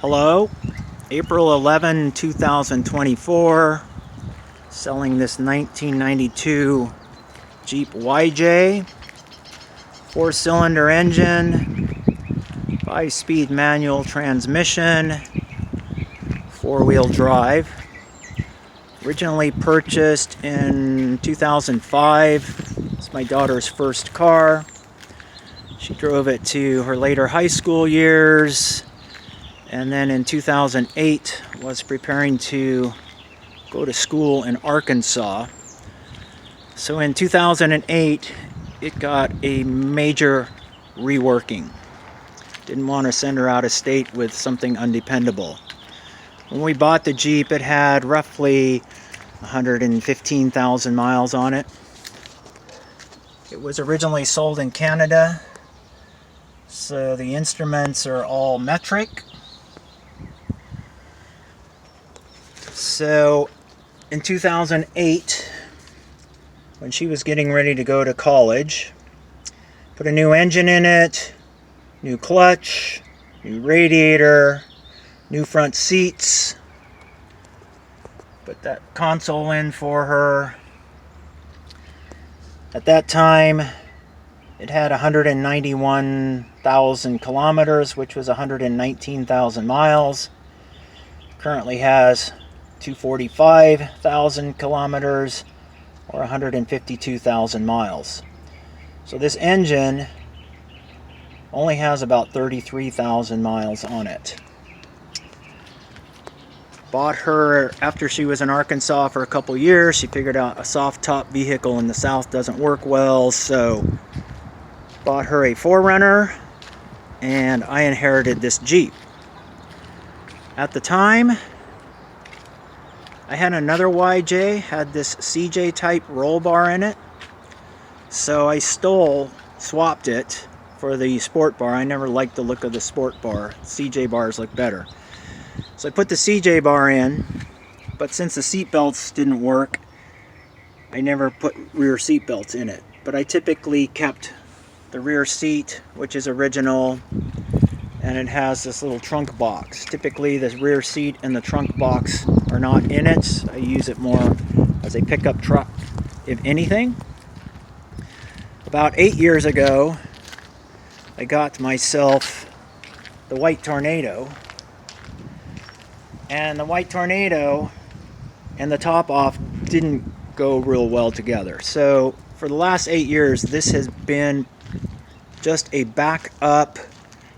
Hello, April 11, 2024, selling this 1992 Jeep YJ, 4-cylinder engine, 5-speed manual transmission, 4-wheel drive. Originally purchased in 2005. It's my daughter's first car. She drove it to her later high school years. And then in 2008 was preparing to go to school in Arkansas. So in 2008 it got a major reworking. Didn't want to send her out of state with something undependable. When we bought the Jeep, it had roughly 115,000 miles on it. It was originally sold in Canada, so the instruments are all metric. So in 2008, when she was getting ready to go to college, put a new engine in it, new clutch, new radiator, new front seats, put that console in for her. At that time, it had 191,000 kilometers, which was 119,000 miles. Currently has 245,000 kilometers or 152,000 miles. So this engine only has about 33,000 miles on it. Bought her after she was in Arkansas for a couple years. She figured out a soft top vehicle in the South doesn't work well, so bought her a 4Runner, and I inherited this Jeep. At the time, I had another YJ, had this CJ type roll bar in it, so I swapped it for the sport bar. I never liked the look of the sport bar. CJ bars look better. So I put the CJ bar in, but since the seat belts didn't work, I never put rear seat belts in it. But I typically kept the rear seat, which is original, and it has this little trunk box. Typically the rear seat and the trunk box are not in it. I use it more as a pickup truck, if anything. About 8 years ago, I got myself the White Tornado. And the White Tornado and the top off didn't go real well together. So for the last 8 years, this has been just a backup,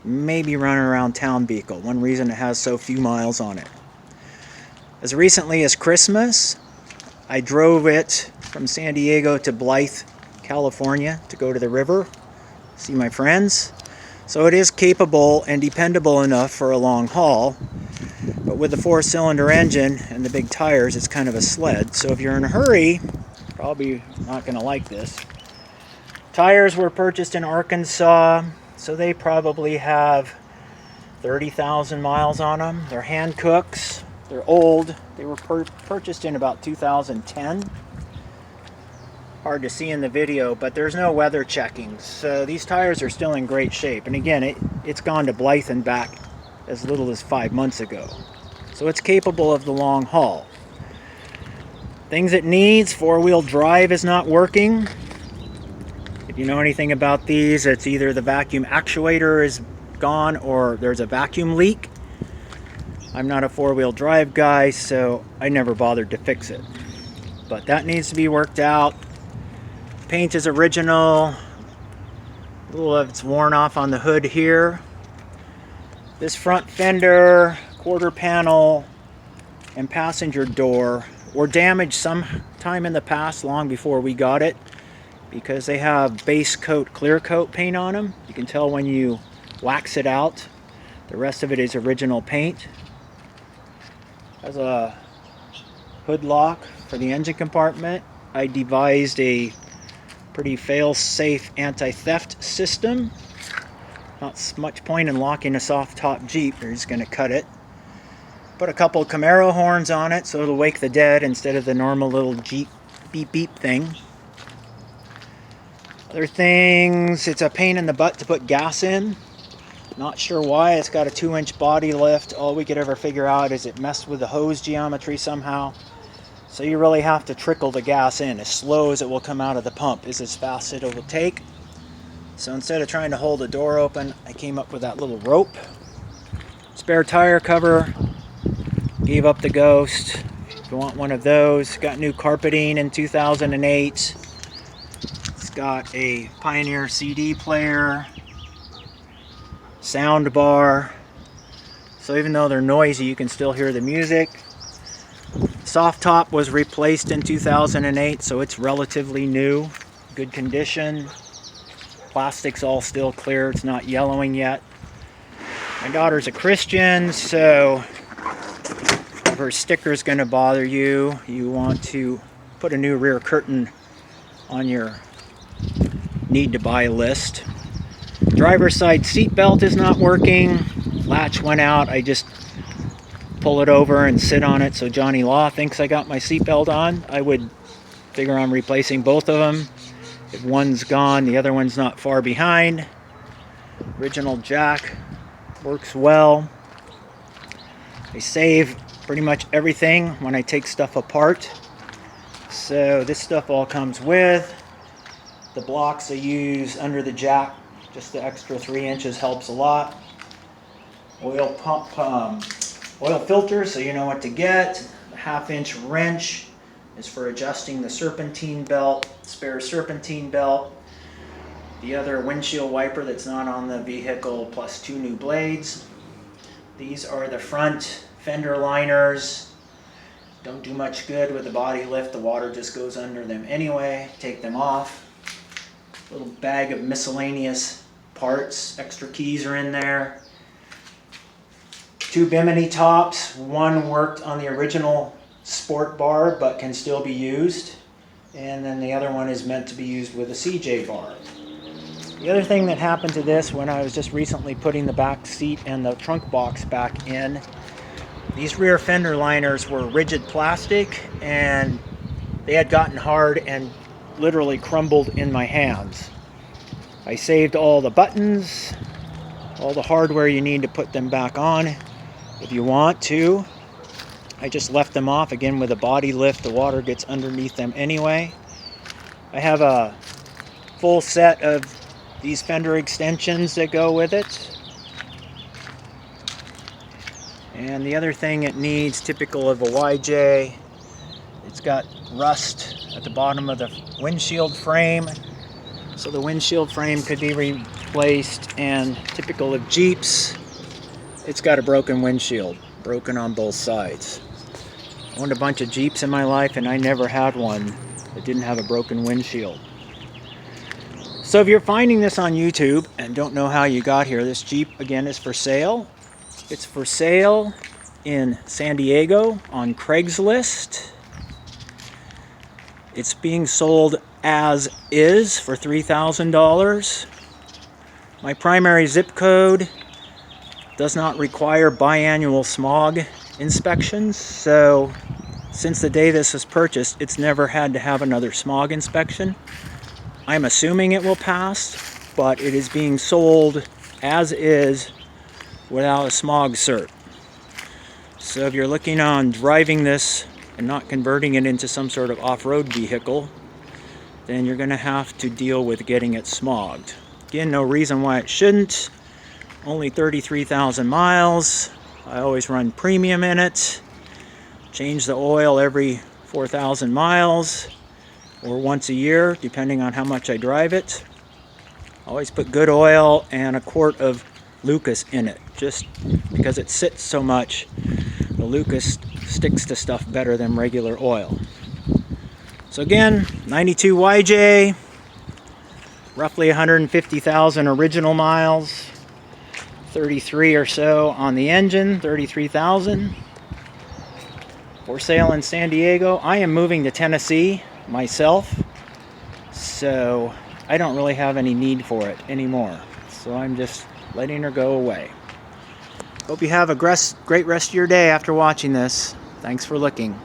maybe running around town vehicle. One reason it has so few miles on it. As recently as Christmas, I drove it from San Diego to Blythe, California to go to the river, see my friends. So it is capable and dependable enough for a long haul. But with the 4-cylinder engine and the big tires, it's kind of a sled. So if you're in a hurry, probably not going to like this. Tires were purchased in Arkansas, so they probably have 30,000 miles on them. They're hand cooks. They're old. They were purchased in about 2010. Hard to see in the video, but there's no weather checking. So these tires are still in great shape. And again, it's gone to Blythe and back as little as 5 months ago. So it's capable of the long haul. Things it needs: 4-wheel drive is not working. If you know anything about these, it's either the vacuum actuator is gone or there's a vacuum leak. I'm not a 4-wheel drive guy, so I never bothered to fix it. But that needs to be worked out. Paint is original. A little of it's worn off on the hood here. This front fender, quarter panel, and passenger door were damaged sometime in the past, long before we got it, because they have base coat, clear coat paint on them. You can tell when you wax it out. The rest of it is original paint. Has a hood lock for the engine compartment. I devised a pretty fail-safe anti-theft system. Not much point in locking a soft top Jeep. They're just going to cut it. Put a couple Camaro horns on it so it'll wake the dead instead of the normal little Jeep beep beep thing. Other things, it's a pain in the butt to put gas in. Not sure why. It's got a 2-inch body lift. All we could ever figure out is it messed with the hose geometry somehow. So you really have to trickle the gas in. As slow as it will come out of the pump is as fast as it will take. So instead of trying to hold the door open, I came up with that little rope. Spare tire cover. Gave up the Ghost. If you want one of those. Got new carpeting in 2008. It's got a Pioneer CD player. Sound bar. So even though they're noisy, you can still hear the music. Soft top was replaced in 2008, so it's relatively new. Good condition. Plastic's all still clear. It's not yellowing yet. My daughter's a Christian, so if her sticker's going to bother you, you want to put a new rear curtain on your need to buy list. Driver's side seat belt is not working. Latch went out. I just pull it over and sit on it so Johnny Law thinks I got my seatbelt on. I would figure on replacing both of them. If one's gone, the other one's not far behind. Original jack works well. I save pretty much everything when I take stuff apart. So this stuff all comes with. The blocks I use under the jack, just the extra 3 inches helps a lot. Oil pump, oil filter, so you know what to get. A 1/2-inch wrench is for adjusting the serpentine belt, spare serpentine belt. The other windshield wiper that's not on the vehicle, plus 2 new blades. These are the front fender liners. Don't do much good with the body lift. The water just goes under them anyway. Take them off. Little bag of miscellaneous parts. Extra keys are in there. 2 bimini tops. One worked on the original sport bar but can still be used. And then the other one is meant to be used with a CJ bar. The other thing that happened to this when I was just recently putting the back seat and the trunk box back in, these rear fender liners were rigid plastic and they had gotten hard and literally crumbled in my hands. I saved all the buttons, all the hardware you need to put them back on if you want to. I just left them off again with a body lift. The water gets underneath them anyway. I have a full set of these fender extensions that go with it. And the other thing it needs, typical of a YJ, it's got rust at the bottom of the windshield frame. So the windshield frame could be replaced, and typical of Jeeps, it's got a broken windshield, broken on both sides. I owned a bunch of Jeeps in my life and I never had one that didn't have a broken windshield. So if you're finding this on YouTube and don't know how you got here, this Jeep again is for sale. It's for sale in San Diego on Craigslist. It's being sold as is for $3,000. My primary zip code does not require biannual smog inspections, so since the day this was purchased, it's never had to have another smog inspection. I'm assuming it will pass, but it is being sold as is without a smog cert. So if you're looking on driving this and not converting it into some sort of off-road vehicle, then you're going to have to deal with getting it smogged. Again, no reason why it shouldn't. Only 33,000 miles. I always run premium in it. Change the oil every 4,000 miles or once a year, depending on how much I drive it. Always put good oil and a quart of Lucas in it, just because it sits so much. The Lucas sticks to stuff better than regular oil. So again, 92 YJ, roughly 150,000 original miles, 33 or so on the engine, 33,000. For sale in San Diego. I am moving to Tennessee myself, so I don't really have any need for it anymore. So I'm just letting her go away. Hope you have a great rest of your day after watching this. Thanks for looking.